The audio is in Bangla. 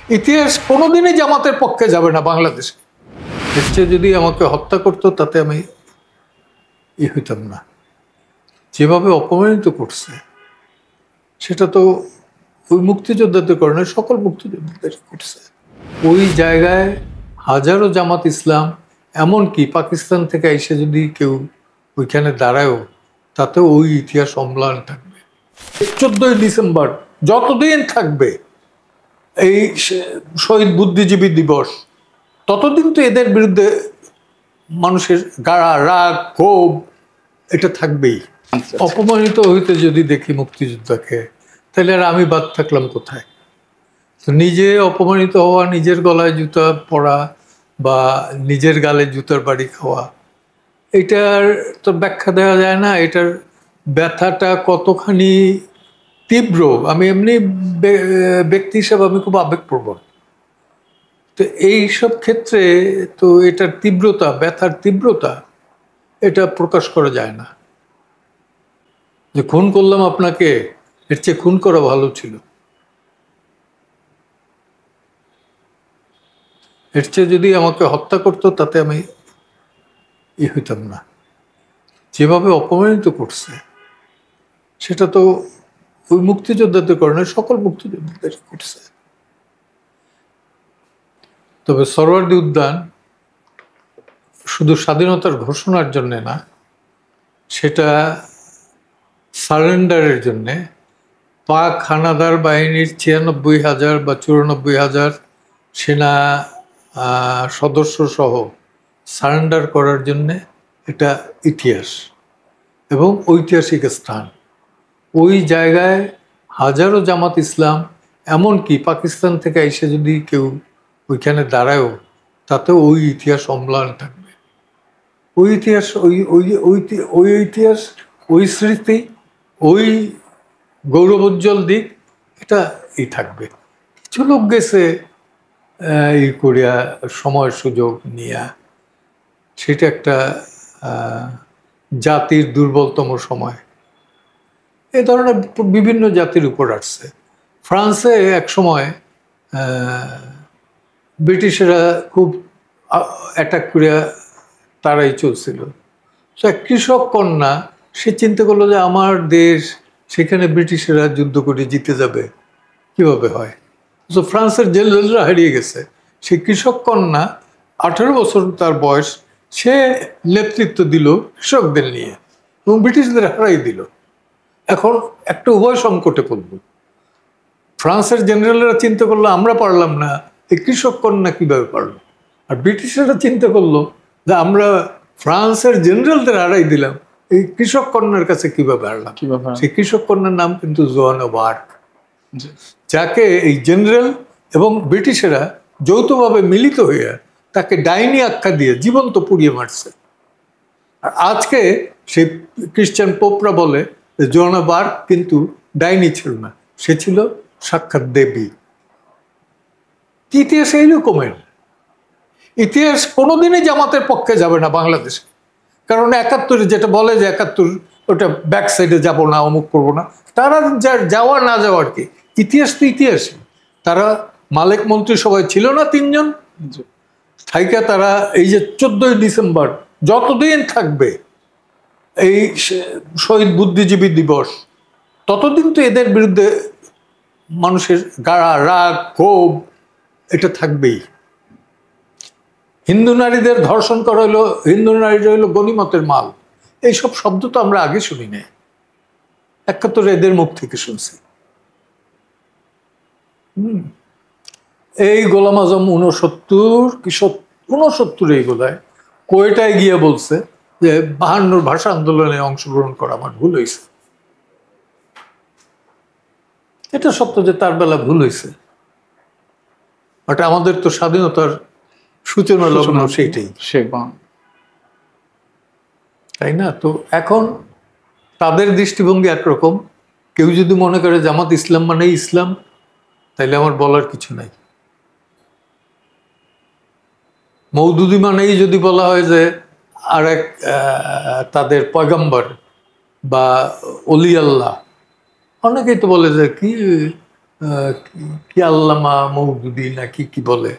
ইতিহাস কোনোদিনই জামাতের পক্ষে যাবে না বাংলাদেশে। এর চেয়ে যদি আমাকে হত্যা করতো তাতে আমি হইতাম না। যেভাবে অপমানিত করছে সেটা তো ওই মুক্তিযোদ্ধাদের করে না, সকল মুক্তিযোদ্ধাদের করছে। ওই জায়গায় হাজারো জামাত ইসলাম, এমনকি পাকিস্তান থেকে এসে যদি কেউ ওইখানে দাঁড়ায়ও, তাতে ওই ইতিহাস অম্লান থাকবে। 14ই ডিসেম্বর যতদিন থাকবে এই শহীদ বুদ্ধিজীবী দিবস, ততদিন তো এদের বিরুদ্ধে মানুষের গাড়া রাগ ক্ষোভ এটা থাকবেই। অপমানিত হইতে যদি দেখি মুক্তিযোদ্ধাকে, তাহলে আর আমি বাদ থাকলাম কোথায়? তো নিজে অপমানিত হওয়া, নিজের গলায় জুতা পরা বা নিজের গালে জুতার বাড়ি খাওয়া, এটার তো ব্যাখ্যা দেওয়া যায় না। এটার ব্যথাটা কতখানি তীব্র, আমি এমনি ব্যক্তি হিসাবে আমি খুব আবেগপ্রবণ। তো এইসব ক্ষেত্রে তো এটার তীব্রতা, ব্যথার তীব্রতা, এটা প্রকাশ করা যায় না। যে খুন করলাম আপনাকে, এর চেয়ে খুন করা ভালো ছিল। এর চেয়ে যদি আমাকে হত্যা করতো তাতে আমি হইতাম না। যেভাবে অপমানিত করছে সেটা তো ওই মুক্তিযোদ্ধাদের করে না, সকল মুক্তিযোদ্ধাদের করছে। তবে সরওয়ার্দী উদ্যান শুধু স্বাধীনতার ঘোষণার জন্যে না, সেটা সারেন্ডারের জন্যে পাক হানাদার বাহিনীর ৯৬,০০০ বা ৯৪,০০০ সেনা সদস্য সহ সারেন্ডার করার জন্যে এটা ইতিহাস এবং ঐতিহাসিক স্থান। ওই জায়গায় হাজারো জামাত ইসলাম, এমনকি পাকিস্তান থেকে এসে যদি কেউ ওইখানে দাঁড়ায়ও, তাতে ওই ইতিহাস অম্লান থাকবে। ওই ইতিহাস, ওই ইতিহাস, ওই স্মৃতি, ওই গৌরবোজ্জ্বল দিক, এটা থাকবে। কিছু লোক গেছে এই করিয়া সময় সুযোগ নিয়ে, সেটা একটা জাতির দুর্বলতম সময়। এ ধরনের বিভিন্ন জাতির উপর আসছে। ফ্রান্সে এক সময় ব্রিটিশেরা খুব অ্যাটাক করিয়া তারাই চলছিল। তো এক কৃষক কন্যা, সে চিন্তা করলো যে আমার দেশ, সেখানে ব্রিটিশেরা যুদ্ধ করে জিতে যাবে, কিভাবে হয়? তো ফ্রান্সের জেনারেলরা হারিয়ে গেছে। সেই কৃষক কন্যা, 18 বছর তার বয়স, সে নেতৃত্ব দিল কৃষকদের নিয়ে এবং ব্রিটিশদের হারাই দিল। এখন একটা উভয় সংকটে পড়ল। ফ্রান্সের জেনারেলরা চিন্তা করলো আমরা পারলাম না, এই কৃষক কন্যা কিভাবে পারলো? আর ব্রিটিশরা চিন্তা করলো যে আমরা ফ্রান্সের জেনারেলদের হারাই দিলাম, এই কৃষক কন্যার কাছে কিভাবে হারলাম? সেই কৃষক কন্যার নাম কিন্তু জোয়ান অব আর্ক, যাকে এই জেনারেল এবং ব্রিটিশেরা যৌথভাবে মিলিত হইয়া তাকে ডাইনি আখ্যা দিয়ে জীবন্ত পুড়িয়ে মারছে। আর আজকে সেই খ্রিস্টান পোপরা বলে যে জোয়ান অব আর্ক কিন্তু ডাইনি ছিল না, সে ছিল সাক্ষাৎ দেবী। ইতিহাস এইরকমের। ইতিহাস কোনোদিনই জামাতের পক্ষে যাবে না বাংলাদেশে। কারণ ৭১ যেটা বলে যে ৭১ ওটা ব্যাক সাইডে যাবো না, অমুক করবো না, তারা যাওয়া না যাওয়ার কি, ইতিহাস তো ইতিহাসই। তারা মালিক মন্ত্রী সবাই ছিল না ৩ জন, থাইকা তারা এই যে 14ই ডিসেম্বর যতদিন থাকবে এই শহীদ বুদ্ধিজীবী দিবস, ততদিন তো এদের বিরুদ্ধে মানুষের গাড়া রাগ ক্ষোভ এটা থাকবেই। হিন্দু নারীদের ধর্ষণ করা হলো, হিন্দু নারীরা হলো গনিমতের মাল, এইসব শব্দ তো আমরা আগে শুনি নাই, ৭১ এদের মুখ থেকে শুনছি। এই গোলাম আজম 69 এই বোধহয় কোয়েটায় গিয়ে বলছে যে ৫২ ভাষা আন্দোলনে অংশগ্রহণ করা আমার ভুল হয়েছে। এটা সত্য যে তার বেলা ভুল হয়েছে, বাট আমাদের তো স্বাধীনতার সূচনা লগ্ন সেইটাই, তাই না? তো এখন তাদের দৃষ্টিভঙ্গি একরকম। কেউ যদি মনে করে জামাত ইসলাম মানে ইসলাম, তাইলে আমার বলার কিছু নাই। মওদুদি মানেই যদি বলা হয় যে আরেক তাদের পয়গম্বর বা অলি আল্লাহ, অনেকেই তো বলে যে কি কি আল্লামা মৌদুদি নাকি কি বলে